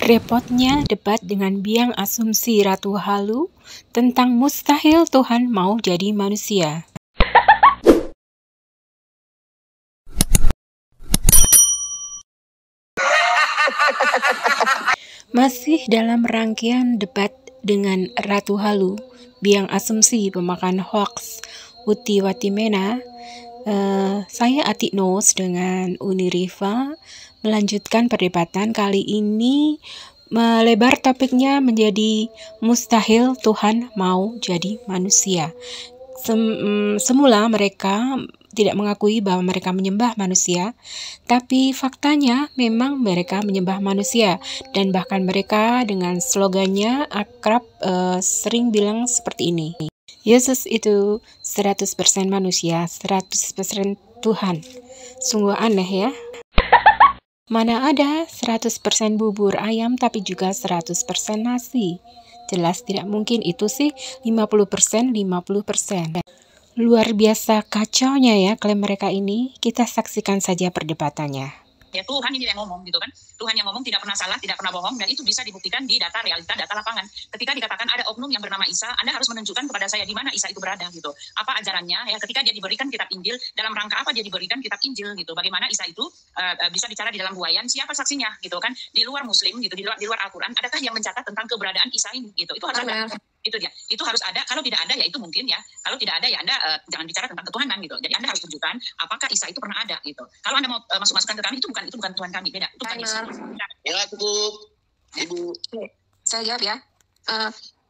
Repotnya debat dengan biang asumsi Ratu Halu tentang mustahil Tuhan mau jadi manusia. Masih dalam rangkaian debat dengan Ratu Halu, biang asumsi pemakan hoax Uti Watimena, saya Atik Nos dengan Uni Riva melanjutkan perdebatan kali ini, melebar topiknya menjadi mustahil Tuhan mau jadi manusia. Semula mereka tidak mengakui bahwa mereka menyembah manusia, tapi faktanya memang mereka menyembah manusia, dan bahkan mereka dengan slogannya akrab sering bilang seperti ini: Yesus itu 100% manusia, 100% Tuhan. Sungguh aneh ya. Mana ada 100% bubur ayam tapi juga 100% nasi. Jelas tidak mungkin, itu sih 50%, 50%. Luar biasa kacaunya ya klaim mereka ini. Kita saksikan saja perdebatannya. Ya, Tuhan ini yang ngomong gitu kan. Tuhan yang ngomong tidak pernah salah, tidak pernah bohong, dan itu bisa dibuktikan di data realita, data lapangan. Ketika dikatakan ada oknum yang bernama Isa, Anda harus menunjukkan kepada saya di mana Isa itu berada gitu. Apa ajarannya ya, ketika dia diberikan kitab Injil, dalam rangka apa dia diberikan kitab Injil gitu. Bagaimana Isa itu bisa bicara di dalam buayan, siapa saksinya gitu kan. Di luar Muslim gitu, di luar Al-Qur'an, adakah yang mencatat tentang keberadaan Isa ini gitu. Itu harus ada. Itu dia. Itu harus ada. Kalau tidak ada ya itu mungkin ya. Kalau tidak ada ya Anda jangan bicara tentang ketuhanan gitu. Jadi Anda harus tunjukkan apakah Isa itu pernah ada gitu. Kalau Anda mau masuk-masukkan ke kami, itu bukan Tuhan kami, beda. Itu bukan Yesus. Ya, cukup. Ibu. Saya jawab ya.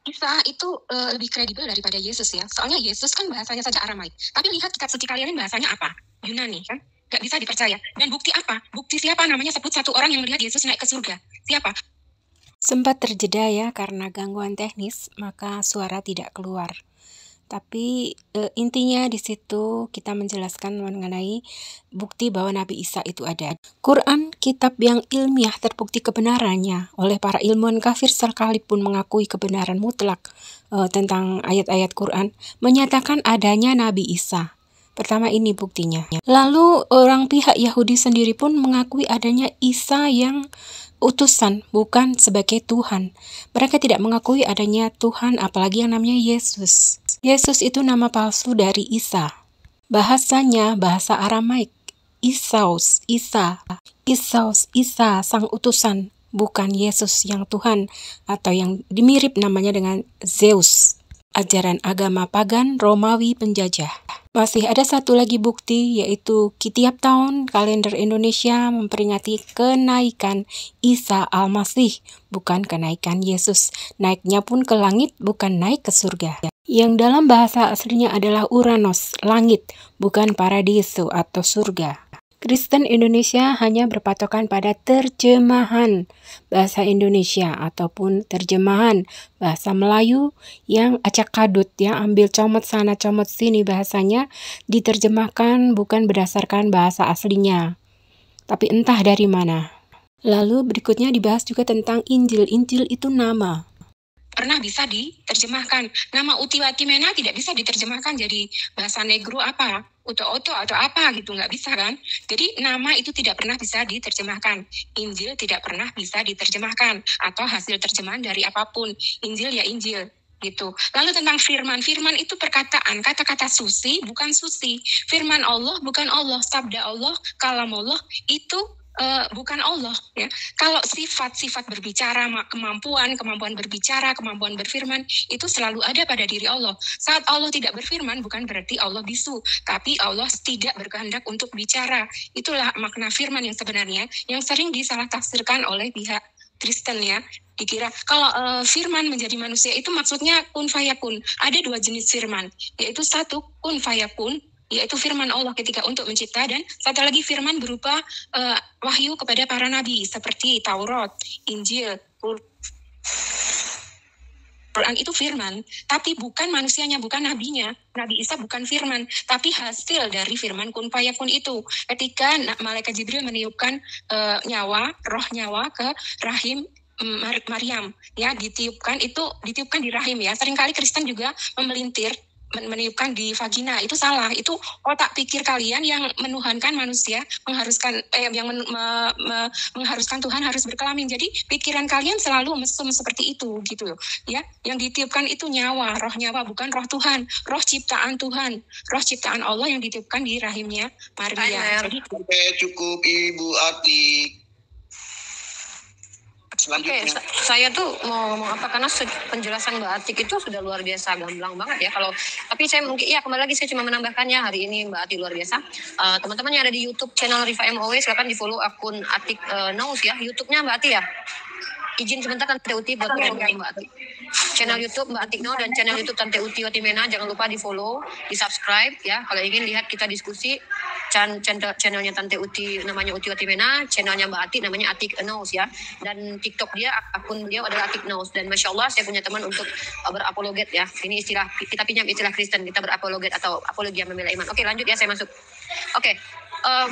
Isa itu lebih kredibel daripada Yesus ya. Soalnya Yesus kan bahasanya saja Aramaik. Tapi lihat kitab suci kalian ini bahasanya apa? Yunani kan? Gak bisa dipercaya. Dan bukti apa? Bukti siapa? Namanya sebut satu orang yang melihat Yesus naik ke surga. Siapa? Sempat terjeda ya karena gangguan teknis, maka suara tidak keluar. Tapi intinya di situ kita menjelaskan mengenai bukti bahwa Nabi Isa itu ada. Quran, kitab yang ilmiah terbukti kebenarannya oleh para ilmuwan kafir sekalipun mengakui kebenaran mutlak tentang ayat-ayat Quran, menyatakan adanya Nabi Isa. Pertama ini buktinya. Lalu orang pihak Yahudi sendiri pun mengakui adanya Isa yang utusan, bukan sebagai Tuhan. Mereka tidak mengakui adanya Tuhan, apalagi yang namanya Yesus. Yesus itu nama palsu dari Isa. Bahasanya bahasa Aramaik. Isaus, Isa, sang utusan, bukan Yesus yang Tuhan, atau yang dimirip namanya dengan Zeus. Ajaran agama pagan Romawi penjajah. Masih ada satu lagi bukti, yaitu tiap tahun kalender Indonesia memperingati kenaikan Isa Al-Masih, bukan kenaikan Yesus. Naiknya pun ke langit, bukan naik ke surga. Yang dalam bahasa aslinya adalah Uranos, langit, bukan paradiso atau surga. Kristen Indonesia hanya berpatokan pada terjemahan bahasa Indonesia ataupun terjemahan bahasa Melayu yang acak kadut, yang ambil comot sana comot sini bahasanya, diterjemahkan bukan berdasarkan bahasa aslinya, tapi entah dari mana. Lalu berikutnya dibahas juga tentang Injil. Injil itu nama. Pernah bisa diterjemahkan. Nama Uti Watimena tidak bisa diterjemahkan jadi bahasa negro apa, Uto-Oto atau apa gitu, nggak bisa kan. Jadi nama itu tidak pernah bisa diterjemahkan. Injil tidak pernah bisa diterjemahkan atau hasil terjemahan dari apapun. Injil ya Injil gitu. Lalu tentang firman, firman itu perkataan, kata-kata suci bukan suci. Firman Allah bukan Allah, sabda Allah, kalam Allah itu bukan Allah ya. Kalau sifat-sifat berbicara, kemampuan berbicara, kemampuan berfirman itu selalu ada pada diri Allah. Saat Allah tidak berfirman bukan berarti Allah bisu, tapi Allah tidak berkehendak untuk bicara. Itulah makna firman yang sebenarnya yang sering disalah tafsirkan oleh pihak Kristen ya. Dikira kalau firman menjadi manusia itu maksudnya kun fayakun. Ada dua jenis firman, yaitu satu kun fayakun, yaitu firman Allah ketika untuk mencipta, dan satu lagi firman berupa wahyu kepada para nabi seperti Taurat, Injil, Quran itu firman, tapi bukan manusianya, bukan nabinya. Nabi Isa bukan firman, tapi hasil dari firman kun fayakun itu. Ketika malaikat Jibril meniupkan roh nyawa ke rahim Maryam, ya ditiupkan di rahim ya. Seringkali Kristen juga memelintir meniupkan di vagina. Itu salah. Itu otak pikir kalian yang menuhankan manusia, mengharuskan mengharuskan Tuhan harus berkelamin. Jadi pikiran kalian selalu mesum seperti itu gitu loh. Ya, yang ditiupkan itu nyawa, roh nyawa, bukan roh Tuhan, roh ciptaan Tuhan, roh ciptaan Allah yang ditiupkan di rahimnya Maria. Jadi cukup Ibu Atik. Oke, saya tuh mau ngomong apa, karena penjelasan Mbak Atik itu sudah luar biasa, gamblang banget ya. Tapi saya mungkin ya kembali lagi saya cuma menambahkannya, hari ini Mbak Atik luar biasa. Teman-teman yang ada di YouTube channel Rifa MOW, silakan di follow akun Atik Naus ya, YouTube-nya Mbak Atik ya. Izin sebentar Tante Uti buat ngomongin Mbak Atik. Channel YouTube Mbak Atik No dan channel YouTube Tante Uti Watimena, jangan lupa di follow, di subscribe ya. Kalau ingin lihat kita diskusi, channelnya Tante Uti namanya Uti Watimena, channelnya Mbak Atik namanya Atik Naus ya. Dan TikTok dia, akun beliau adalah Atik Naus. Dan Masya Allah saya punya teman untuk berapologet ya. Ini istilah, kita pinjam istilah Kristen, kita berapologet atau apologi yang membela iman. Oke, lanjut ya, saya masuk. Oke.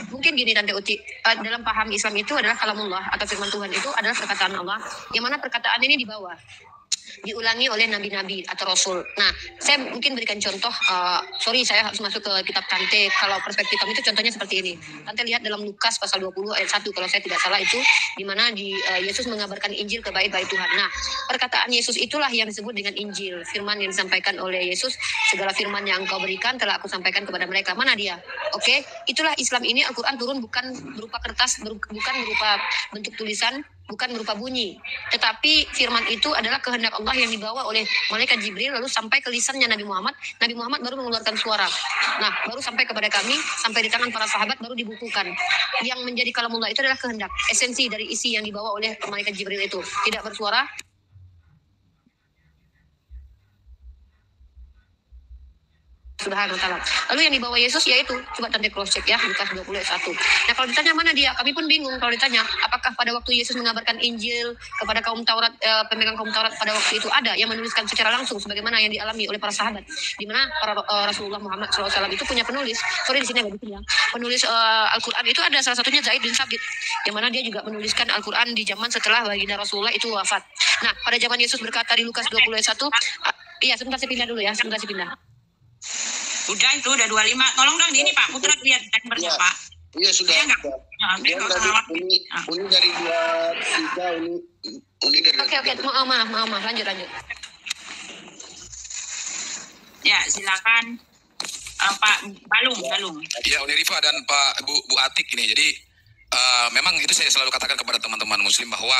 Mungkin gini Tante Uti, dalam paham Islam itu adalah kalamullah atau firman Tuhan itu adalah perkataan Allah, yang mana perkataan ini diulangi oleh nabi-nabi atau rasul. Nah, saya mungkin berikan contoh, sorry saya harus masuk ke kitab Tante, kalau perspektif kami itu contohnya seperti ini. Tante lihat dalam Lukas pasal 20 ayat 1 kalau saya tidak salah itu, di mana Yesus mengabarkan Injil ke bait-bait Tuhan. Nah, perkataan Yesus itulah yang disebut dengan Injil, firman yang disampaikan oleh Yesus, segala firman yang engkau berikan telah aku sampaikan kepada mereka. Mana dia? Oke, itulah Islam ini, Al-Quran turun bukan berupa kertas, bukan berupa bentuk tulisan, bukan berupa bunyi, tetapi firman itu adalah kehendak Allah yang dibawa oleh malaikat Jibril lalu sampai ke lisannya Nabi Muhammad. Nabi Muhammad baru mengeluarkan suara. Nah, baru sampai kepada kami, sampai di tangan para sahabat, baru dibukukan. Yang menjadi kalamullah itu adalah kehendak, esensi dari isi yang dibawa oleh malaikat Jibril itu. Tidak bersuara. Subhanahu wa ta'ala. Lalu yang dibawa Yesus yaitu, coba Tante cross check ya, Lukas 20 ayat 1. Nah, kalau ditanya mana dia, kami pun bingung kalau ditanya apakah pada waktu Yesus mengabarkan Injil kepada kaum Taurat, pemegang kaum Taurat pada waktu itu ada yang menuliskan secara langsung sebagaimana yang dialami oleh para sahabat, di mana para Rasulullah Muhammad SAW itu punya penulis. Sorry di sini agak bikin ya. Penulis Al-Quran itu ada salah satunya Zaid bin Sabit, yang mana dia juga menuliskan Al-Quran di zaman setelah baginda Rasulullah itu wafat. Nah, pada zaman Yesus berkata di Lukas 20 ayat 1, iya sebentar saya pindah dulu ya, sebentar saya pindah. Udah itu udah 25. Tolong dong ini Pak Putra lihat timernya Pak. Iya sudah. Dia Uni dari 23, Uni dari. Oke, maaf, lanjut. Ya, silakan Pak Balung. Ya, Uni Rifa dan Pak Bu Atik ini. Jadi memang itu saya selalu katakan kepada teman-teman Muslim bahwa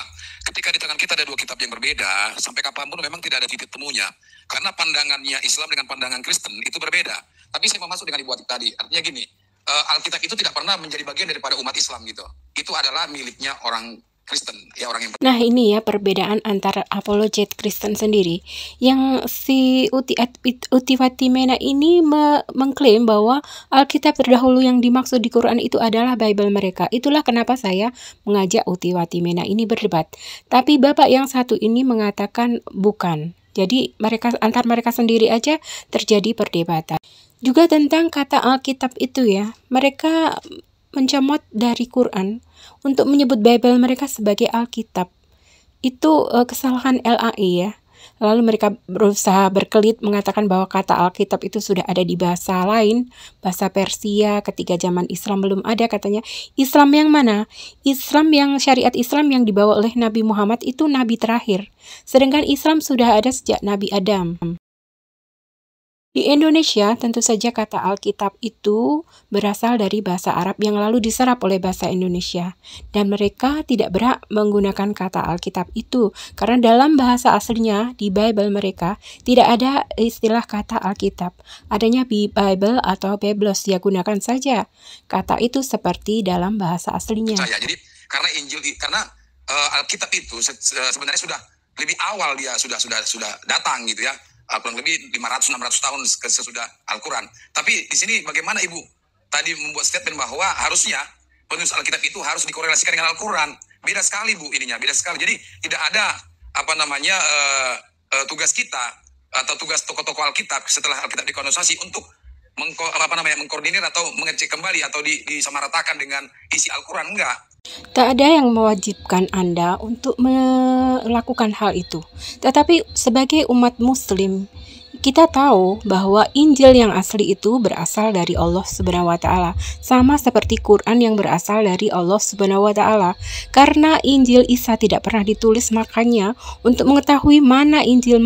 ketika di tangan kita ada dua kitab yang berbeda, sampai kapanpun memang tidak ada titik temunya. Karena pandangannya Islam dengan pandangan Kristen itu berbeda. Tapi saya mau masuk dengan Ibu Atik tadi. Artinya gini, Alkitab itu tidak pernah menjadi bagian daripada umat Islam gitu. Itu adalah miliknya orang Kristen, ya orang yang. Nah ini ya perbedaan antara apologet Kristen sendiri. Yang si Uti Watimena ini mengklaim bahwa Alkitab terdahulu yang dimaksud di Quran itu adalah Bible mereka. Itulah kenapa saya mengajak Uti Watimena ini berdebat. Tapi bapak yang satu ini mengatakan bukan. Jadi antar mereka sendiri aja terjadi perdebatan. Juga tentang kata Alkitab itu ya, mereka mencomot dari Quran untuk menyebut Bible mereka sebagai Alkitab. Itu kesalahan LAI ya. Lalu mereka berusaha berkelit mengatakan bahwa kata Alkitab itu sudah ada di bahasa lain, bahasa Persia ketika zaman Islam belum ada katanya. Islam yang mana? Islam yang syariat Islam yang dibawa oleh Nabi Muhammad itu nabi terakhir. Sedangkan Islam sudah ada sejak Nabi Adam. Di Indonesia, tentu saja kata Alkitab itu berasal dari bahasa Arab yang lalu diserap oleh bahasa Indonesia. Dan mereka tidak berhak menggunakan kata Alkitab itu, karena dalam bahasa aslinya, di Bible mereka, tidak ada istilah kata Alkitab. Adanya Bible atau Biblos, ya gunakan saja kata itu seperti dalam bahasa aslinya. Jadi, karena Alkitab itu sebenarnya sudah lebih awal dia sudah datang gitu ya. Kurang lebih 500-600 tahun sesudah Al-Quran. Tapi di sini bagaimana Ibu tadi membuat statement bahwa harusnya penulis Alkitab itu harus dikorelasikan dengan Al-Quran. Beda sekali Bu ininya, beda sekali. Jadi tidak ada tugas kita atau tugas tokoh-tokoh Alkitab setelah Alkitab dikonosasi untuk mengkoordinir atau mengecek kembali atau disamaratakan dengan isi Al-Quran. Enggak. Tak ada yang mewajibkan Anda untuk melakukan hal itu. Tetapi sebagai umat Muslim, Kita tahu bahwa Injil yang asli itu berasal dari Allah Subhanahu wa taala, sama seperti Quran yang berasal dari Allah Subhanahu wa taala. Karena Injil Isa tidak pernah ditulis, makanya untuk mengetahui mana Injil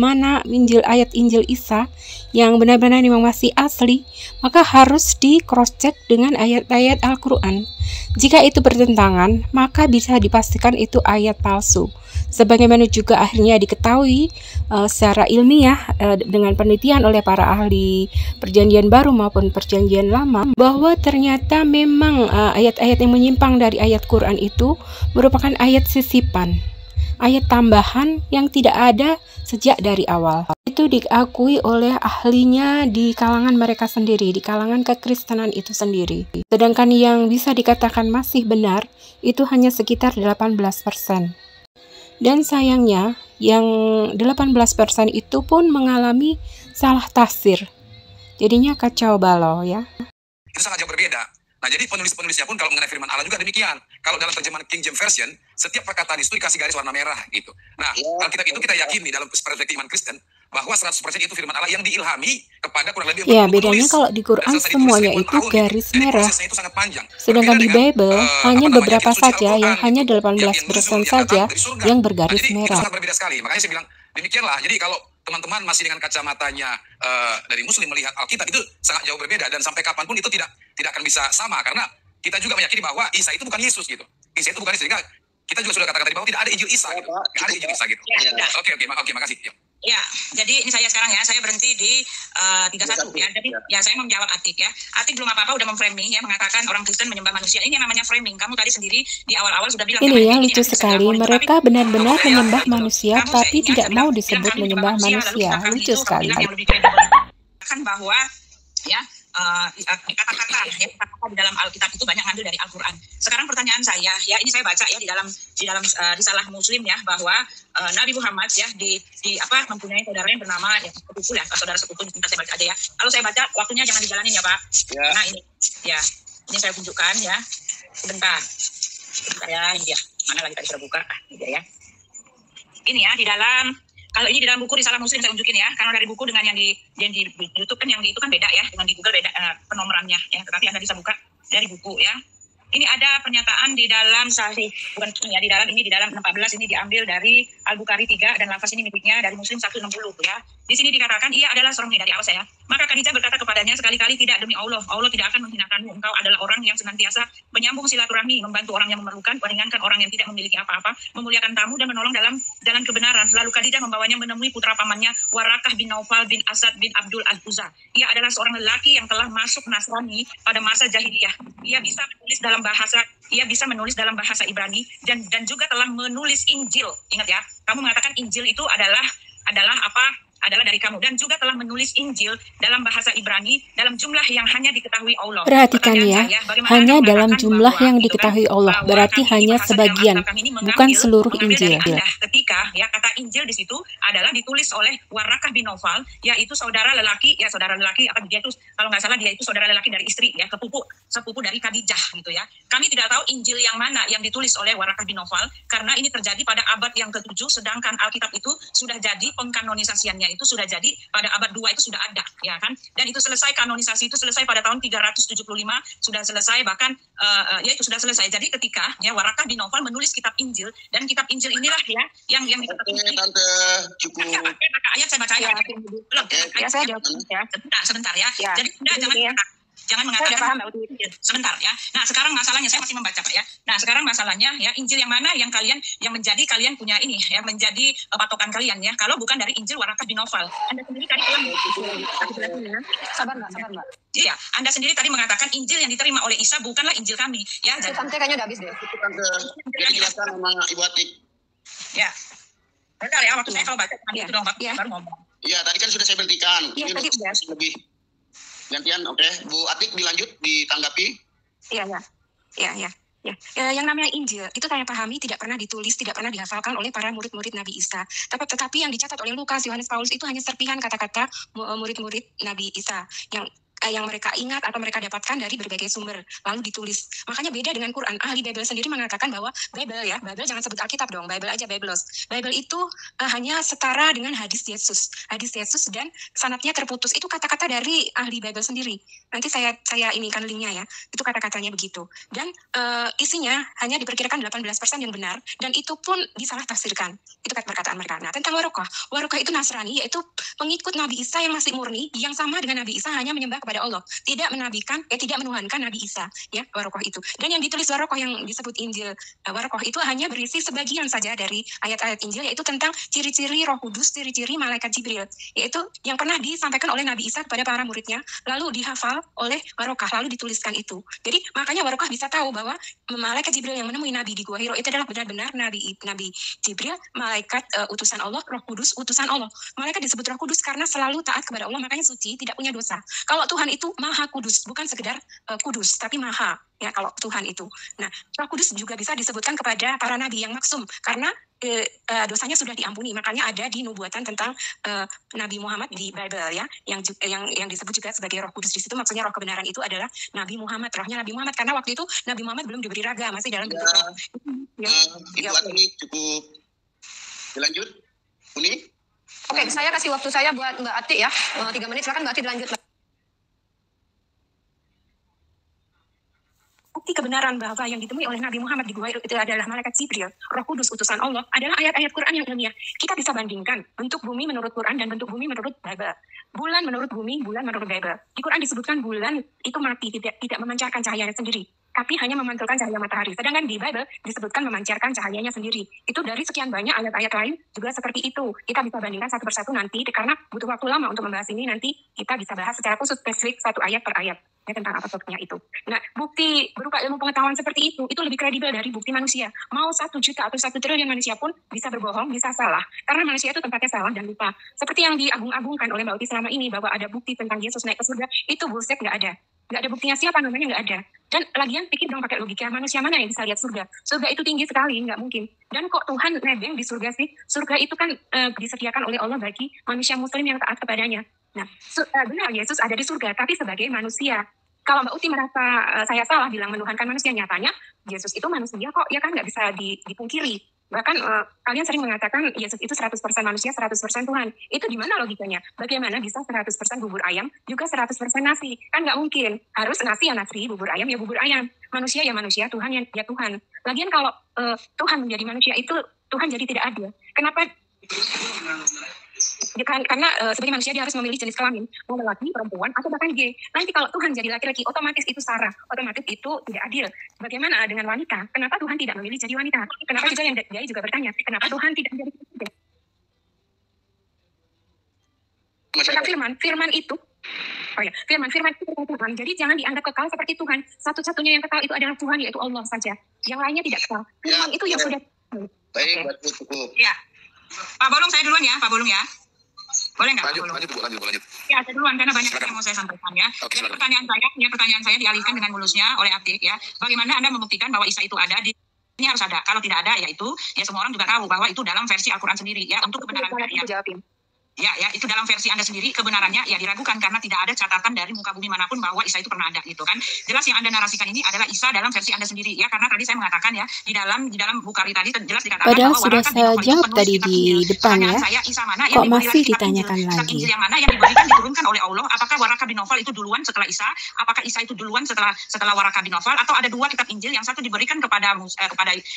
ayat Injil Isa yang benar-benar memang masih asli, maka harus di cross check dengan ayat-ayat Al-Quran. Jika itu bertentangan, maka bisa dipastikan itu ayat palsu. Sebagaimana juga akhirnya diketahui secara ilmiah dengan penelitian oleh para ahli Perjanjian Baru maupun Perjanjian Lama, bahwa ternyata memang ayat-ayat yang menyimpang dari ayat Quran itu merupakan ayat sisipan, ayat tambahan yang tidak ada sejak dari awal. Itu diakui oleh ahlinya di kalangan mereka sendiri, di kalangan kekristenan itu sendiri. Sedangkan yang bisa dikatakan masih benar itu hanya sekitar 18%. Dan sayangnya yang 18% itu pun mengalami salah tafsir. Jadinya kacau balau ya. Itu sangat jauh berbeda. Nah, jadi penulis-penulisnya pun kalau mengenai firman Allah juga demikian. Kalau dalam terjemahan King James Version, setiap perkataan itu dikasih garis warna merah gitu. Nah, Alkitab itu kita yakini dalam perspektif iman Kristen bahwa 100% itu firman Allah yang diilhami kepada kurang lebih 40 ya, bedanya kalau di Quran semuanya itu garis merah. Itu sangat panjang. Sedangkan di Bible hanya beberapa saja yang hanya 18% saja yang bergaris merah. Itu sangat berbeda sekali. Makanya saya bilang demikianlah. Jadi kalau teman-teman masih dengan kacamatanya dari Muslim melihat Alkitab, itu sangat jauh berbeda, dan sampai kapanpun itu tidak akan bisa sama, karena kita juga meyakini bahwa Isa itu bukan Yesus gitu. Isa itu bukan Yesus. Sehingga kita juga sudah katakan tadi bahwa tidak ada Injil Isa gitu. Tidak ada Injil Isa gitu. Oke, makasih. Ya, jadi ini saya sekarang ya, saya berhenti di 31 ya. Jadi ya saya mau menjawab Atik ya. Atik belum apa-apa udah memframing ya, mengatakan orang Kristen menyembah manusia. Ini yang namanya framing. Kamu tadi sendiri di awal-awal sudah bilang ini yang lucu sekali, mereka benar-benar menyembah manusia tapi tidak mau disebut menyembah manusia. Lucu sekali. Kan bahwa ya kata-kata di dalam Alkitab itu banyak ngambil dari Al-Quran. Sekarang pertanyaan saya ya, ini saya baca ya di dalam risalah Muslim ya, bahwa Nabi Muhammad ya mempunyai saudara yang bernama ya sepupu ya, saudara sepupu, saya baca aja ya. Kalau saya baca waktunya jangan dijalanin ya Pak. Ya. Nah ini saya tunjukkan ya. Sebentar ya, ini dia. Mana lagi tadi sudah buka? Ini dia ya. Ini ya di dalam. Kalau ini di dalam buku Risalah Muslim saya tunjukin ya, karena dari buku dengan yang di YouTube kan yang di itu kan beda ya, dengan di Google beda penomorannya ya, tetapi Anda bisa buka dari buku ya. Ini ada pernyataan di dalam di dalam 14 ini diambil dari Al-Bukhari 3 dan lafaz ini miliknya dari Muslim 160 ya. Di sini dikatakan ia adalah seorang dari awal saya. Maka Khadijah berkata kepadanya, sekali-kali tidak, demi Allah tidak akan menghinakanmu. Engkau adalah orang yang senantiasa menyambung silaturahmi, membantu orang yang memerlukan, meringankan orang yang tidak memiliki apa-apa, memuliakan tamu dan menolong dalam jalan kebenaran. Lalu Khadijah membawanya menemui putra pamannya Warakah bin Naufal bin Asad bin Abdul Al-Uzza. Ia adalah seorang lelaki yang telah masuk Nasrani pada masa jahiliyah. Ia bisa menulis dalam bahasa Ibrani dan juga telah menulis Injil. Ingat ya, kamu mengatakan Injil itu adalah dari kamu, dan juga telah menulis Injil dalam bahasa Ibrani dalam jumlah yang hanya diketahui Allah. Perhatikan ya, hanya dalam jumlah yang diketahui Allah, berarti hanya sebagian, bukan seluruh Injil. Ketika ya kata Injil di situ adalah ditulis oleh Warakah bin Naufal, yaitu saudara lelaki apa dia itu, kalau nggak salah dia itu saudara lelaki dari istri ya, sepupu dari Khadijah gitu ya. Kami tidak tahu Injil yang mana yang ditulis oleh Warakah bin Naufal, karena ini terjadi pada abad yang ke-7, sedangkan Alkitab itu sudah jadi pengkanonisasiannya itu sudah jadi pada abad 2 itu sudah ada ya kan, dan itu selesai, kanonisasi itu selesai pada tahun 375 sudah selesai, bahkan ya itu sudah selesai. Jadi ketika ya Warakah bin Naufal menulis kitab Injil, dan kitab Injil inilah ya yang Tante cukup ayat saya baca ya. Belum ya, saya jawab ya. Sebentar ya. Jadi jangan mengatakan sebentar ya. Nah, sekarang masalahnya saya masih membaca Pak ya. Nah, sekarang masalahnya ya, Injil yang mana yang menjadi kalian punya ini yang menjadi patokan kalian ya. Kalau bukan dari Injil Warakah bin Naufal. Anda sendiri tadi sabar Mbak. Iya, Anda sendiri tadi mengatakan Injil yang diterima oleh Isa bukanlah Injil kami ya. Jadi Tante kayaknya udah habis deh. Jadi jelaskan sama Ibu Atik. Ya. Bentar ya, waktu saya kalau baca itu dong Pak, baru ngomong. Iya, tadi kan sudah saya berhentikan. Iya, tadi udah. Lebih gantian, oke. Bu Atik dilanjut, ditanggapi. Iya. Ya, yang namanya Injil itu saya pahami tidak pernah ditulis, tidak pernah dihafalkan oleh para murid-murid Nabi Isa. Tetapi yang dicatat oleh Lukas, Yohanes, Paulus itu hanya serpihan kata-kata murid-murid Nabi Isa. Yang yang mereka ingat atau mereka dapatkan dari berbagai sumber lalu ditulis. Makanya beda dengan Quran. Ahli Bible sendiri mengatakan bahwa Bible jangan sebut Alkitab dong, Bible aja, Biblos. Bible itu hanya setara dengan hadis Yesus dan sanadnya terputus. Itu kata-kata dari ahli Bible sendiri. Nanti saya inikan linknya ya. Itu kata-katanya begitu. Dan isinya hanya diperkirakan 18% yang benar, dan itu pun disalah tafsirkan. Itu perkataan mereka. Nah, tentang Warokah itu Nasrani, yaitu pengikut Nabi Isa yang masih murni, yang sama dengan Nabi Isa, hanya menyembah kepada Allah, tidak menuhankan Nabi Isa, ya, Warokah itu. Dan yang ditulis Warokah yang disebut Injil Warokah itu hanya berisi sebagian saja dari ayat-ayat Injil, yaitu tentang ciri-ciri Roh Kudus, ciri-ciri malaikat Jibril, yaitu yang pernah disampaikan oleh Nabi Isa kepada para muridnya, lalu dihafal oleh Warokah, lalu dituliskan itu. Jadi makanya Warokah bisa tahu bahwa malaikat Jibril yang menemui Nabi di Gua Hiro itu adalah benar-benar Nabi Jibril, malaikat utusan Allah, Roh Kudus utusan Allah. Malaikat disebut Roh Kudus karena selalu taat kepada Allah, makanya suci, tidak punya dosa. Kalau Tuhan itu Maha Kudus, bukan sekedar kudus, tapi Maha, ya, kalau Tuhan itu. Nah, Roh Kudus juga bisa disebutkan kepada para nabi yang maksum karena dosanya sudah diampuni. Makanya ada di nubuatan tentang Nabi Muhammad di Bible, ya, yang disebut juga sebagai Roh Kudus. Di situ maksudnya roh kebenaran itu adalah Nabi Muhammad, rohnya Nabi Muhammad, karena waktu itu Nabi Muhammad belum diberi raga, masih dalam bentuk roh. Ini cukup. Dilanjut, Uni. Oke, saya kasih waktu saya buat Mbak Ati ya, 3 menit. Silakan Mbak Ati dilanjut. Bukti kebenaran bahwa yang ditemui oleh Nabi Muhammad di Gua Hiro itu adalah malaikat Jibril, Roh Kudus utusan Allah, adalah ayat-ayat Quran yang ilmiah. Kita bisa bandingkan bentuk bumi menurut Quran dan bentuk bumi menurut Bible. Bulan menurut bumi, bulan menurut Bible. Di Quran disebutkan bulan itu mati, tidak memancarkan cahayanya sendiri, tapi hanya memantulkan cahaya matahari. Sedangkan di Bible disebutkan memancarkan cahayanya sendiri. Itu dari sekian banyak ayat-ayat lain juga seperti itu. Kita bisa bandingkan satu persatu nanti, karena butuh waktu lama untuk membahas ini. Nanti kita bisa bahas secara khusus spesifik satu ayat per ayat, ya, tentang apa topiknya itu. Nah, bukti berupa ilmu pengetahuan seperti itu lebih kredibel dari bukti manusia. Mau 1 juta atau 1 triliun manusia pun bisa berbohong, bisa salah. Karena manusia itu tempatnya salah dan lupa. Seperti yang diagung-agungkan oleh Mbak Uti selama ini, bahwa ada bukti tentang Yesus naik ke surga, itu bullshit, nggak ada. Nggak ada buktinya, siapa namanya, nggak ada. Dan lagian pikir dong pakai logika, manusia mana yang bisa lihat surga? Surga itu tinggi sekali, nggak mungkin. Dan kok Tuhan nebeng di surga sih? Surga itu kan disediakan oleh Allah bagi manusia muslim yang taat kepadanya. Nah, benar Yesus ada di surga, tapi sebagai manusia. Kalau Mbak Uti merasa saya salah bilang menuhankan manusia, nyatanya Yesus itu manusia kok, ya kan, nggak bisa dipungkiri. Bahkan kalian sering mengatakan Yesus itu 100% manusia, 100% Tuhan. Itu di mana logikanya? Bagaimana bisa 100% bubur ayam juga 100% nasi? Kan nggak mungkin. Harus nasi ya nasi, bubur ayam ya bubur ayam. Manusia ya manusia, Tuhan ya Tuhan. Lagian kalau Tuhan menjadi manusia itu, Tuhan jadi tidak adil. Kenapa? Karena sebagai manusia dia harus memilih jenis kelamin, mau laki, perempuan, atau bahkan gay. Nanti kalau Tuhan jadi laki-laki, otomatis itu sara, otomatis itu tidak adil. Bagaimana dengan wanita? Kenapa Tuhan tidak memilih jadi wanita? Kenapa juga yang gay juga bertanya, kenapa Tuhan tidak menjadi presiden? Firman itu, firman itu Tuhan. Jadi jangan dianggap kekal seperti Tuhan. Satu-satunya yang kekal itu adalah Tuhan, yaitu Allah saja. Yang lainnya tidak kekal. Firman itu yang sudah. Baik, cukup. Ya, Pak Bolong, saya duluan ya, Pak Bolong ya. Boleh nggak? Lanjut. Ya, saya duluan karena banyak yang mau saya sampaikan ya. Oke, jadi pertanyaan saya dialihkan dengan mulusnya oleh Atik ya. Bagaimana Anda membuktikan bahwa Isa itu ada di ini harus ada. Kalau tidak ada, yaitu ya semua orang juga tahu bahwa itu dalam versi Al-Quran sendiri ya. Untuk kebenaran ya, itu dalam versi Anda sendiri, kebenarannya ya diragukan karena tidak ada catatan dari muka bumi manapun bahwa Isa itu pernah ada gitu kan. Jelas yang Anda narasikan ini adalah Isa dalam versi Anda sendiri ya, karena tadi saya mengatakan ya di dalam Bukhari tadi jelas dikatakan padahal bahwa sudah saya jawab tadi di depan ya. Isa mana Kok masih ditanyakan lagi? Injil yang mana yang diturunkan oleh Allah? Apakah Waraka bin Nawfal itu duluan setelah Isa? Apakah Isa itu duluan setelah Waraka bin Nawfal? Atau ada 2 kitab Injil, yang satu diberikan kepada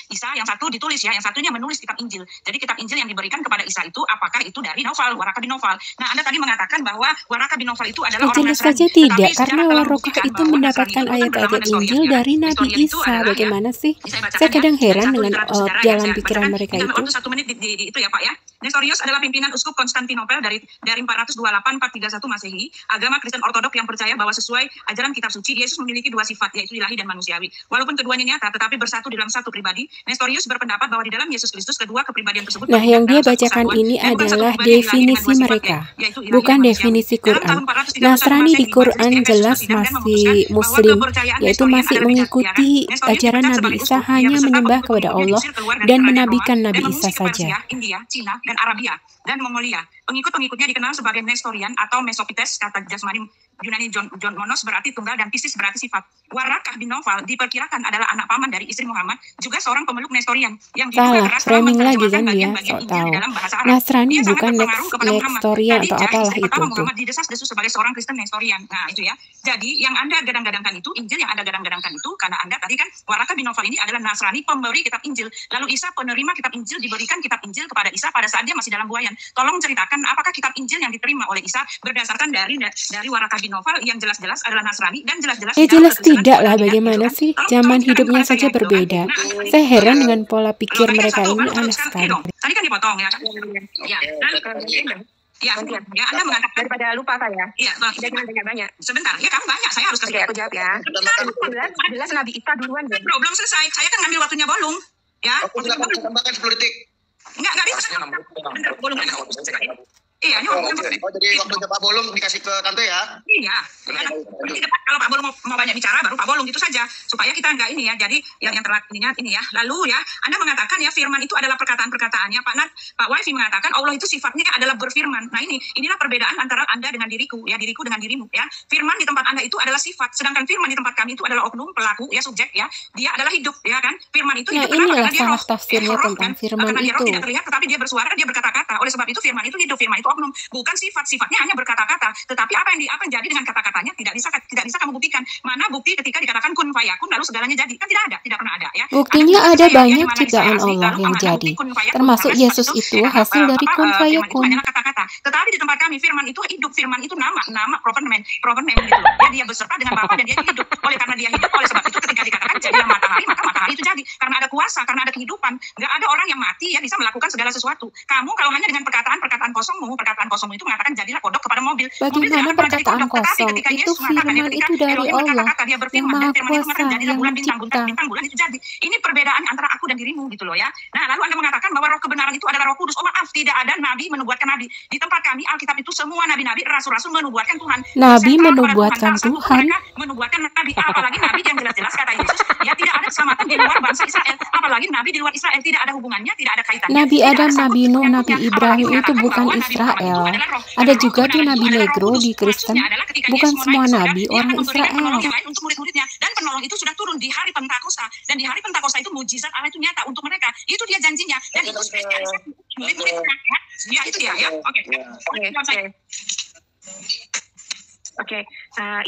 Isa, yang satu ditulis ya, yang satunya menulis kitab Injil. Jadi kitab Injil yang diberikan kepada Isa itu apakah itu dari Nawfal, Waraka bin Nawfal? Nah, Anda tadi mengatakan bahwa Waraka bin Nawfal itu adalah orang Jelas saja tidak, karena Warokah itu mendapatkan ayat-ayat Injil dari Nabi Isa. Bagaimana sih? Saya kadang heran dengan jalan pikiran mereka itu. Waktu 1 menit di itu ya Pak ya. Nestorius adalah pimpinan uskup Konstantinopel dari 428-431 Masehi. Agama Kristen Ortodok yang percaya bahwa sesuai ajaran kitab suci, Yesus memiliki 2 sifat, yaitu ilahi dan manusiawi. Walaupun keduanya nyata, tetapi bersatu dalam satu pribadi. Nestorius berpendapat bahwa di dalam Yesus Kristus kedua kepribadian tersebut. Nah, yang dia bacakan ini adalah definisi mereka, bukan definisi Quran. Nasrani di Quran jelas masih Muslim, yaitu masih mengikuti ajaran Nabi Isa, hanya menyembah kepada Allah dan menabikan Nabi Isa saja. India, Cina, dan Arabia, dan Mongolia. Pengikut-pengikutnya dikenal sebagai Nestorian atau Mesopites, kata jasmani Yunani John Monos berarti tunggal dan Pisces berarti sifat. Warakah bin Nawfal diperkirakan adalah anak paman dari istri Muhammad, juga seorang pemeluk Nestorian yang diduga keras dalam framing lagi menerjemahkan kan dia, bagian-bagian sok Injil tahu. di dalam bahasa Arab. Nasrani Dia sangat bukan berpengaruh kepada Muhammad. Nestorian atau Khadijah, apalah istri itu pertama tuh. Muhammad didesas-desus sebagai seorang Kristen Nestorian. Nah itu ya. Jadi yang Anda gadang-gadangkan itu, Injil yang Anda gadang-gadangkan itu, karena Anda tadi kan Warakah bin Nawfal ini adalah Nasrani pemberi kitab Injil. Lalu Isa penerima kitab Injil, diberikan kitab Injil kepada Isa pada saat dia masih dalam buayan. Tolong ceritakan apakah kitab Injil yang diterima oleh Isa berdasarkan dari Warakah bin Nawfal yang jelas-jelas adalah Nasrani dan jelas-jelas Jelas tidak lah, bagaimana sih, zaman hidupnya saja berbeda. Saya heran dengan pola pikir mereka ini, aneh sekali. Tadi kan dipotong ya. Ya, ya, Anda mengatakan Daripada lupa saya. Iya, Jangan banyak. sebentar. Ya kamu banyak, saya harus Oke, kasih. aku jawab ya. Jelas Nabi Isa duluan ya. Belum selesai. Saya kan ngambil waktunya Bolong. Ya, Aku waktunya Bolong. tambahkan 10 detik. Enggak bisa. Bentar, Bolong. Iya, ini waktunya. Oh, jadi waktunya Pak Bolong dikasih ke Tante ya? Iya. Nanti depan kalau Pak Bolong mau banyak bicara baru Pak Bolong gitu saja supaya kita enggak ini ya. Jadi yang telat ini ya. Lalu ya, Anda mengatakan ya firman itu adalah perkataan-perkataannya Pak Wifi mengatakan Allah itu sifatnya adalah berfirman. Nah, inilah perbedaan antara Anda dengan diriku dengan dirimu ya. Firman di tempat Anda itu adalah sifat, sedangkan firman di tempat kami itu adalah oknum, pelaku ya, subjek ya. Dia adalah hidup ya kan. Firman itu hidup inilah karena dia salah roh. tafsirnya tentang firman karena dia roh itu. tidak terlihat tetapi dia bersuara, dia berkata-kata. Oleh sebab itu firman itu hidup, firman itu oknum, bukan sifatnya hanya berkata-kata, tetapi apa yang jadi dengan kata-katanya tidak bisa kamu buktikan. Mana bukti ketika dikatakan kun fayakun lalu segalanya jadi? Kan tidak pernah ada ya. Buktinya ada banyak ciptaan Allah yang jadi, termasuk Yesus itu hasil dari kun fayakun. Hanyalah kata-kata. Tetapi di tempat kami firman itu hidup, firman itu nama proper name gitu loh. Dia beserta dengan Bapa dan dia hidup. Oleh karena dia hidup, oleh sebab itu ketika dikatakan jadilah matahari, maka matahari itu jadi karena ada kuasa, karena ada kehidupan. Nggak ada orang yang mati ya bisa melakukan segala sesuatu. Kamu kalau hanya dengan perkataan kosongmu itu mengatakan jadilah kodok kepada mobil. Bagaimana perkataan kosong? Itu firman itu dari Allah yang maha kuasa, yang mencipta. Bintang bulan itu jadi. Ini perbedaan antara aku dan dirimu gitu loh ya. Nah, lalu Anda mengatakan bahwa roh kebenaran itu adalah Roh Kudus. Oh maaf, tidak ada nabi menubuatkan nabi. Di tempat kami Alkitab itu semua nabi-nabi, rasul-rasul menubuatkan Tuhan. Nabi menubuatkan Tuhan. Menubuatkan nabi, apalagi nabi yang jelas-jelas kata Yesus, ya tidak ada keselamatan di luar bangsa Israel. Apalagi nabi di luar Israel tidak ada hubungannya, tidak ada kaitannya. Nabi Adam, Nabi Nuh, Nabi Ibrahim itu bukan Israel. Ada juga tuh Nabi Negro di Kristen. Bukan semua nabi orang Israel. Untuk murid-muridnya, dan penolong itu sudah turun di hari Pentakosta, dan di hari Pentakosta itu mujizat Allah itu nyata untuk mereka. Itu dia janjinya, dan itu murid-muridnya ya. Itu dia ya. Oke,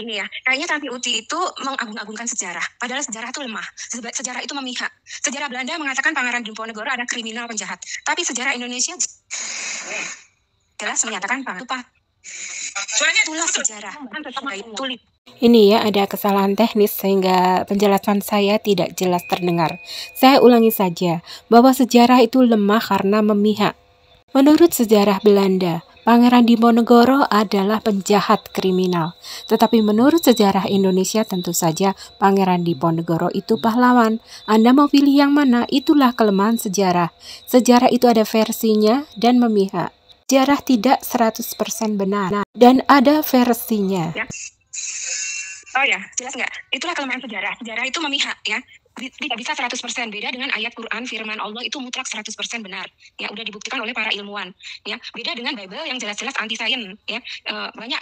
ini ya. Kayaknya Tanti Uti itu mengagung-agungkan sejarah. Padahal sejarah itu lemah. Sejarah itu memihak. Sejarah Belanda mengatakan Pangeran Diponegoro ada kriminal penjahat. Tapi sejarah Indonesia jelas menyatakan itulah sejarah. Ini ya, ada kesalahan teknis sehingga penjelasan saya tidak jelas terdengar. Saya ulangi saja, bahwa sejarah itu lemah karena memihak. Menurut sejarah Belanda, Pangeran Diponegoro adalah penjahat kriminal. Tetapi menurut sejarah Indonesia tentu saja Pangeran Diponegoro itu pahlawan. Anda mau pilih yang mana? Itulah kelemahan sejarah. Sejarah itu ada versinya dan memihak. Sejarah tidak 100% benar. Dan ada versinya. Oh ya, jelas nggak? Itulah kelemahan sejarah. Sejarah itu memihak ya. Tidak bisa 100% beda dengan ayat Quran, firman Allah itu mutlak 100% benar. Ya, udah dibuktikan oleh para ilmuwan. Ya, beda dengan Bible yang jelas-jelas anti sains. Ya, banyak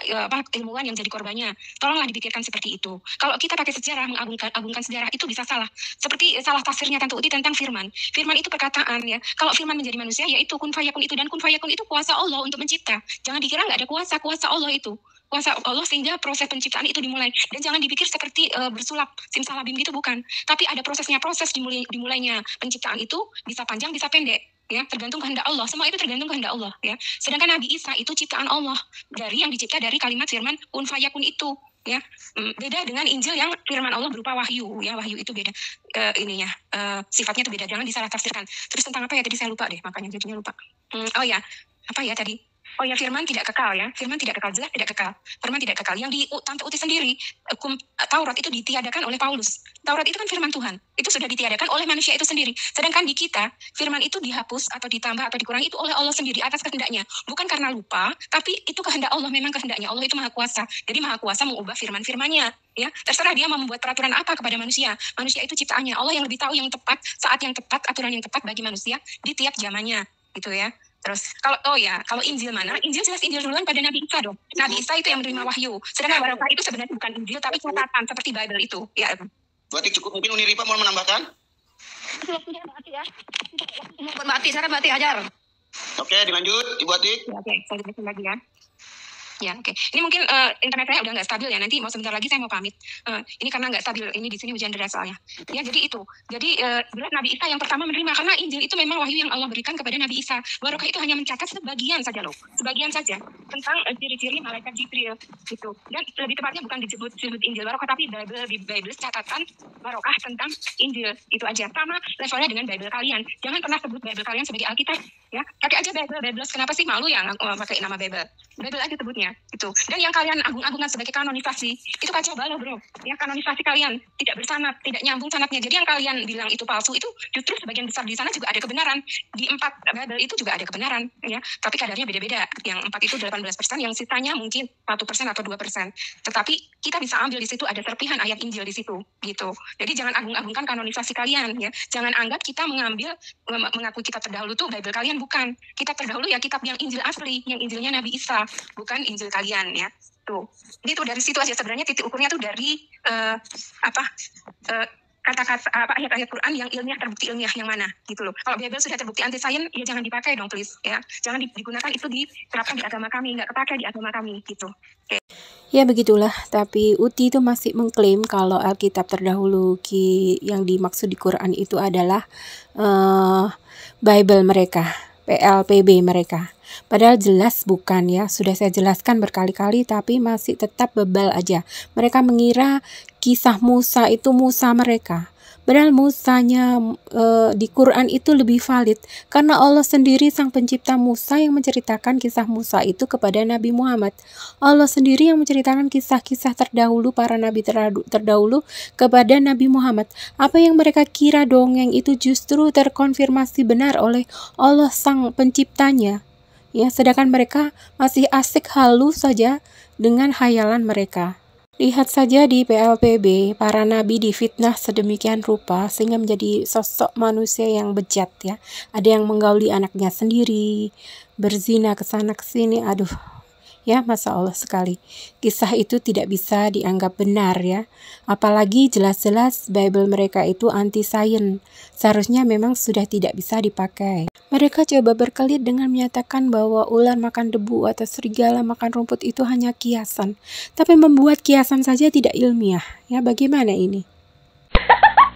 ilmuwan yang jadi korbannya. Tolonglah dipikirkan seperti itu. Kalau kita pakai sejarah, mengagungkan sejarah itu bisa salah. Seperti salah tafsirnya Tante Uti tentang firman. Firman itu perkataan ya. Kalau firman menjadi manusia, yaitu kun fayakun itu, dan kun fayakun itu kuasa Allah untuk mencipta. Jangan dikira nggak ada kuasa Allah itu. Kuasa Allah sehingga proses penciptaan itu dimulai. Dan jangan dipikir seperti bersulap simsalabim gitu, bukan. Tapi ada prosesnya, dimulainya penciptaan itu bisa panjang bisa pendek ya, tergantung kehendak Allah. Semua itu tergantung kehendak Allah ya. Sedangkan Nabi Isa itu ciptaan Allah, dari yang dicipta dari kalimat firman kun fayakun itu ya. Beda dengan Injil yang firman Allah berupa wahyu ya. Wahyu itu beda sifatnya itu beda, jangan disalah tafsirkan. Terus tentang apa ya tadi saya lupa deh, makanya jadinya lupa. Oh ya, apa ya tadi? Oh ya, firman tidak kekal ya. Firman tidak kekal, jelas tidak kekal. Firman tidak kekal. Yang di Tante Uti sendiri, Taurat itu ditiadakan oleh Paulus. Taurat itu kan firman Tuhan. Itu sudah ditiadakan oleh manusia itu sendiri. Sedangkan di kita, firman itu dihapus atau ditambah atau dikurangi itu oleh Allah sendiri atas kehendaknya. Bukan karena lupa, tapi itu kehendak Allah, memang kehendaknya. Allah itu maha kuasa. Jadi maha kuasa mengubah firman-firmannya. Ya, terserah dia mau membuat peraturan apa kepada manusia. Manusia itu ciptaannya. Allah yang lebih tahu yang tepat, saat yang tepat, aturan yang tepat bagi manusia di tiap zamannya. Gitu ya. Terus kalau Injil mana? Injil jelas Injil duluan pada Nabi Isa dong. Nabi Isa itu yang menerima wahyu. Sedangkan Barokah itu sebenarnya bukan Injil tapi catatan seperti Bible itu. Ya. Berarti cukup, mungkin Uni Rifa mau menambahkan? Mbak Ati, sekarang Mbak Ati ajar. Oke, dilanjut Ibu Atik. Ya, oke, saya jelasin lagi ya. Ya, oke. Ini mungkin internet saya udah nggak stabil ya. Nanti mau sebentar lagi saya mau pamit. Ini karena nggak stabil. Ini di sini hujan deras soalnya. Ya, jadi itu. Jadi berat Nabi Isa yang pertama menerima, karena Injil itu memang wahyu yang Allah berikan kepada Nabi Isa. Barokah itu hanya mencatat sebagian saja loh. Sebagian saja tentang ciri-ciri malaikat Jibril gitu. Dan lebih tepatnya bukan disebut Injil Barokah, tapi Bible catatan Barokah tentang Injil. Itu aja. Sama levelnya dengan Bible kalian. Jangan pernah sebut Bible kalian sebagai Alkitab. Ya, pakai aja Bible. Kenapa sih malu ya pakai nama Bible? Bible aja sebutnya itu. Dan yang kalian agung-agungkan sebagai kanonisasi itu kacau balau bro. Ya, kanonisasi kalian tidak bersanad, tidak nyambung sanadnya. Jadi yang kalian bilang itu palsu itu justru sebagian besar di sana juga ada kebenaran. Di 4 Bible itu juga ada kebenaran ya. Tapi kadarnya beda-beda. Yang 4 itu 18%, yang sisanya mungkin 1% atau 2%. Tetapi kita bisa ambil di situ ada serpihan ayat Injil di situ gitu. Jadi jangan agung-agungkan kanonisasi kalian ya. Jangan anggap kita mengaku kita terdahulu tuh Bible kalian, bukan. Kita terdahulu ya kitab yang Injil asli, yang Injilnya Nabi Isa, bukan Injil kalian ya. Tuh. Jadi tuh dari situ aja sebenarnya titik ukurnya tuh dari kata-kata ayat-ayat Quran yang ilmiah, terbukti ilmiah yang mana gitu loh. Kalau Bible sudah terbukti anti sains ya jangan dipakai dong please ya. Jangan digunakan, itu diterapkan di agama kami, nggak kepakai di agama kami gitu. Oke. Ya begitulah, tapi Uti itu masih mengklaim kalau Alkitab terdahulu yang dimaksud di Quran itu adalah Bible mereka, PLPB mereka. Padahal jelas bukan ya, sudah saya jelaskan berkali-kali tapi masih tetap bebal aja. Mereka mengira kisah Musa itu Musa mereka. Padahal Musanya di Quran itu lebih valid karena Allah sendiri sang pencipta Musa yang menceritakan kisah Musa itu kepada Nabi Muhammad. Allah sendiri yang menceritakan kisah-kisah terdahulu para nabi terdahulu kepada Nabi Muhammad. Apa yang mereka kira dongeng itu justru terkonfirmasi benar oleh Allah sang penciptanya. Ya, sedangkan mereka masih asik halu saja dengan khayalan mereka. Lihat saja di PLPB, para nabi difitnah sedemikian rupa sehingga menjadi sosok manusia yang bejat ya. Ada yang menggauli anaknya sendiri, berzina ke sana ke sini, aduh. Ya, Masya Allah sekali. Kisah itu tidak bisa dianggap benar ya. Apalagi jelas-jelas Bible mereka itu anti sains. Seharusnya memang sudah tidak bisa dipakai. Mereka coba berkelit dengan menyatakan bahwa ular makan debu atau serigala makan rumput itu hanya kiasan. Tapi membuat kiasan saja tidak ilmiah. Ya, bagaimana ini?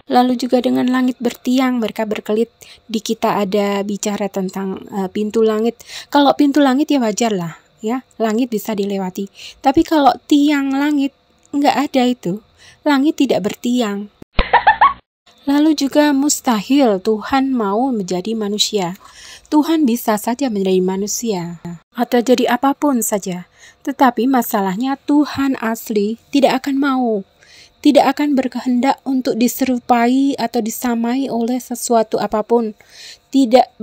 Lalu juga dengan langit bertiang, mereka berkelit. Di kita ada bicara tentang pintu langit. Kalau pintu langit ya wajar lah. Ya, langit bisa dilewati. Tapi kalau tiang langit, nggak ada itu. Langit tidak bertiang. Lalu juga mustahil Tuhan mau menjadi manusia. Tuhan bisa saja menjadi manusia atau jadi apapun saja. Tetapi masalahnya Tuhan asli tidak akan mau. Tidak akan berkehendak untuk diserupai atau disamai oleh sesuatu apapun. Tidak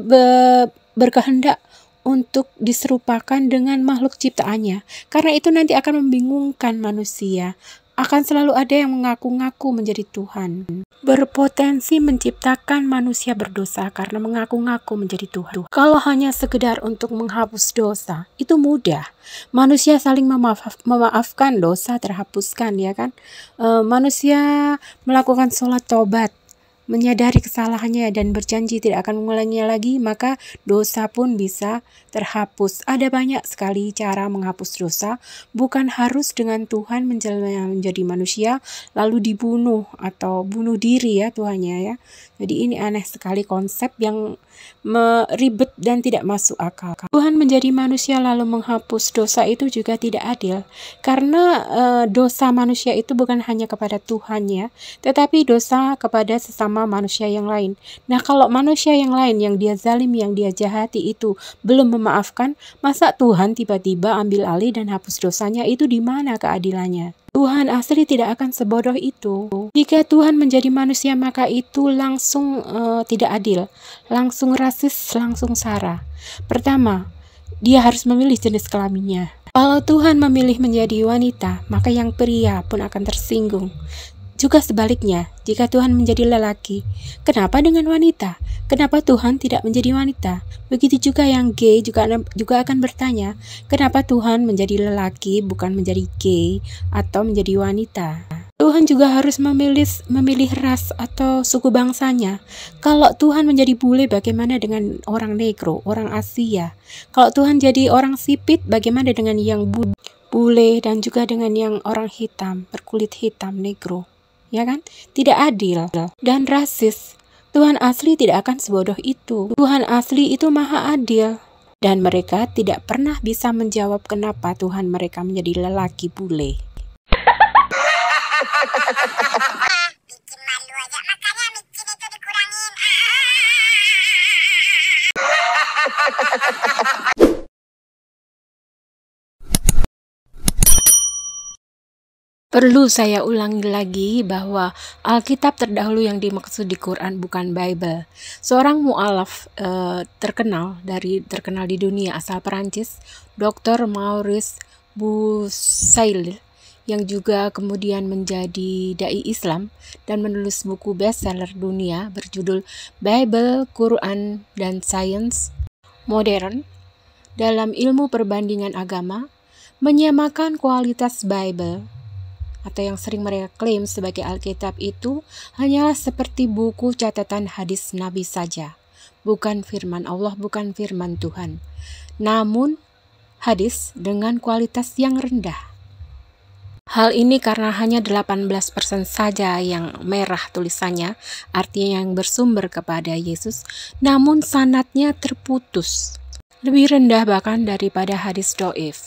berkehendak untuk diserupakan dengan makhluk ciptaannya. Karena itu nanti akan membingungkan manusia. Akan selalu ada yang mengaku-ngaku menjadi Tuhan. Berpotensi menciptakan manusia berdosa karena mengaku-ngaku menjadi Tuhan. Kalau hanya sekedar untuk menghapus dosa, itu mudah. Manusia saling memaafkan, dosa terhapuskan ya kan. Manusia melakukan sholat taubat, menyadari kesalahannya dan berjanji tidak akan mengulanginya lagi, maka dosa pun bisa terhapus. Ada banyak sekali cara menghapus dosa, bukan harus dengan Tuhan menjadi manusia lalu dibunuh atau bunuh diri ya Tuhannya ya. Jadi ini aneh sekali konsep yang ribet dan tidak masuk akal. Tuhan menjadi manusia lalu menghapus dosa itu juga tidak adil. Karena dosa manusia itu bukan hanya kepada Tuhan ya, tetapi dosa kepada sesama manusia yang lain. Nah, kalau manusia yang lain yang dia zalim, yang dia jahati itu belum memaafkan, masa Tuhan tiba-tiba ambil alih dan hapus dosanya? Itu di mana keadilannya? Tuhan asli tidak akan sebodoh itu. Jika Tuhan menjadi manusia maka itu langsung tidak adil, langsung rasis, langsung sara. Pertama, dia harus memilih jenis kelaminnya. Kalau Tuhan memilih menjadi wanita, maka yang pria pun akan tersinggung. Juga sebaliknya, jika Tuhan menjadi lelaki, kenapa dengan wanita? Kenapa Tuhan tidak menjadi wanita? Begitu juga yang gay juga akan bertanya, kenapa Tuhan menjadi lelaki bukan menjadi gay atau menjadi wanita? Tuhan juga harus memilih ras atau suku bangsanya. Kalau Tuhan menjadi bule, bagaimana dengan orang negro, orang Asia? Kalau Tuhan jadi orang sipit, bagaimana dengan yang bule dan juga dengan yang orang hitam, berkulit hitam, negro? Ya kan? Tidak adil dan rasis. Tuhan asli tidak akan sebodoh itu. Tuhan asli itu maha adil. Dan mereka tidak pernah bisa menjawab kenapa Tuhan mereka menjadi lelaki bule. Bikin malu aja, makanya micin itu dikurangin. Perlu saya ulangi lagi bahwa Alkitab terdahulu yang dimaksud di Quran bukan Bible. Seorang mu'alaf terkenal di dunia asal Perancis, Dr. Maurice Bucaille, yang juga kemudian menjadi dai Islam dan menulis buku bestseller dunia berjudul Bible, Quran, dan Science Modern dalam ilmu perbandingan agama, menyamakan kualitas Bible atau yang sering mereka klaim sebagai Alkitab itu hanyalah seperti buku catatan hadis Nabi saja, bukan firman Allah, bukan firman Tuhan, namun hadis dengan kualitas yang rendah. Hal ini karena hanya 18% saja yang merah tulisannya, artinya yang bersumber kepada Yesus, namun sanadnya terputus, lebih rendah bahkan daripada hadis dhaif.